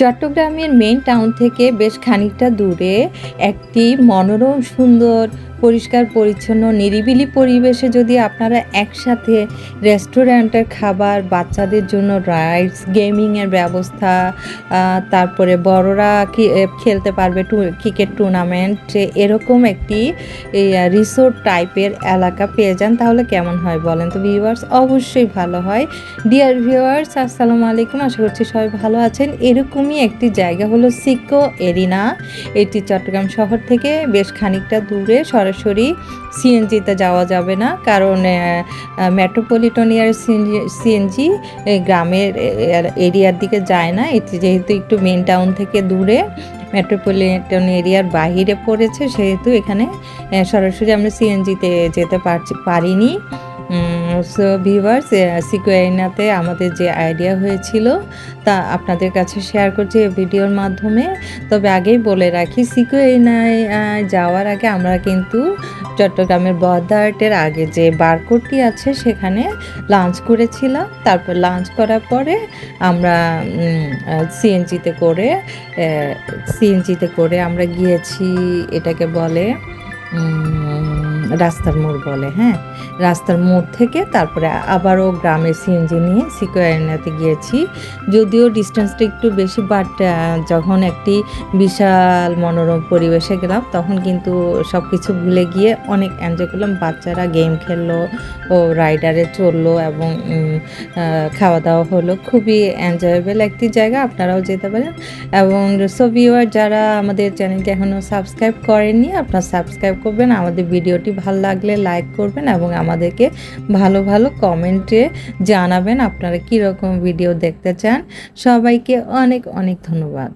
চট্টগ্রামের main town থেকে বেশ খানিকটা দূরে একটি মনোরম সুন্দর পরিষ্কার পরিচ্ছন্ন নিরিবিলি পরিবেশে যদি আপনারা একসাথে রেস্টুরেন্টের খাবার, বাচ্চাদের জন্য রাইডস, গেমিংয়ের ব্যবস্থা, তারপরে বড়রা খেলতে পারবে ক্রিকেট টুর্নামেন্ট, এরকম একটি রিসোর্ট টাইপের এলাকা পেয়ে যান তাহলে কেমন হয় বলেন তো ভিউয়ার্স? অবশ্যই ভালো হয়। ডিয়ার ভিউয়ার্স, আসসালামু আলাইকুম, আশা করছি সবাই ভালো আছেন। এরকমই একটি জায়গা হলো সিকো এরিনা। এটি চট্টগ্রাম শহর থেকে বেশ খানিকটা দূরে। সরাসরি সিএনজিতে যাওয়া যাবে না, কারণ মেট্রোপলিটন এর সিএনজি গ্রামের এরিয়ার দিকে যায় না। এটি যেহেতু একটু মেন টাউন থেকে দূরে, মেট্রোপলিটন এরিয়ার বাহিরে পড়েছে, সেহেতু এখানে সরাসরি আমরা সিএনজিতে যেতে পারিনি। সো ভিউয়ার্স, সিকোয়েনাতে আমাদের যে আইডিয়া হয়েছিল তা আপনাদের কাছে শেয়ার করছি এই ভিডিওর মাধ্যমে। তবে আগেই বলে রাখি, সিকোয়েনায় যাওয়ার আগে আমরা কিন্তু চট্টগ্রামের বদার্টের আগে যে বারকোটটি আছে সেখানে লাঞ্চ করেছিলাম। তারপর লাঞ্চ করার পরে আমরা সিএনজিতে করে আমরা গিয়েছি, এটাকে বলে রাস্তার মোড় বলে। হ্যাঁ, রাস্তার মোড় থেকে তারপরে আবারও গ্রামের সিএনজি নিয়ে সিকোয়ারিনাতে গিয়েছি। যদিও ডিস্টেন্সটা একটু বেশি, বাট যখন একটি বিশাল মনোরম পরিবেশে গেলাম তখন কিন্তু সব কিছু ভুলে গিয়ে অনেক এনজয় করলাম। বাচ্চারা গেম খেললো ও রাইডারে চললো এবং খাওয়া দাওয়া হলো। খুবই এনজয়েবল একটি জায়গা, আপনারাও যেতে পারেন। এবং সো ভিউয়ার, যারা আমাদের চ্যানেলটি এখনও সাবস্ক্রাইব করেননি, আপনারা সাবস্ক্রাইব করবেন। আমাদের ভিডিওটি ভালো লাগলে লাইক করবেন এবং আমাদেরকে ভালো ভালো কমেন্টে জানাবেন আপনারা কীরকম ভিডিও দেখতে চান। সবাইকে অনেক অনেক ধন্যবাদ।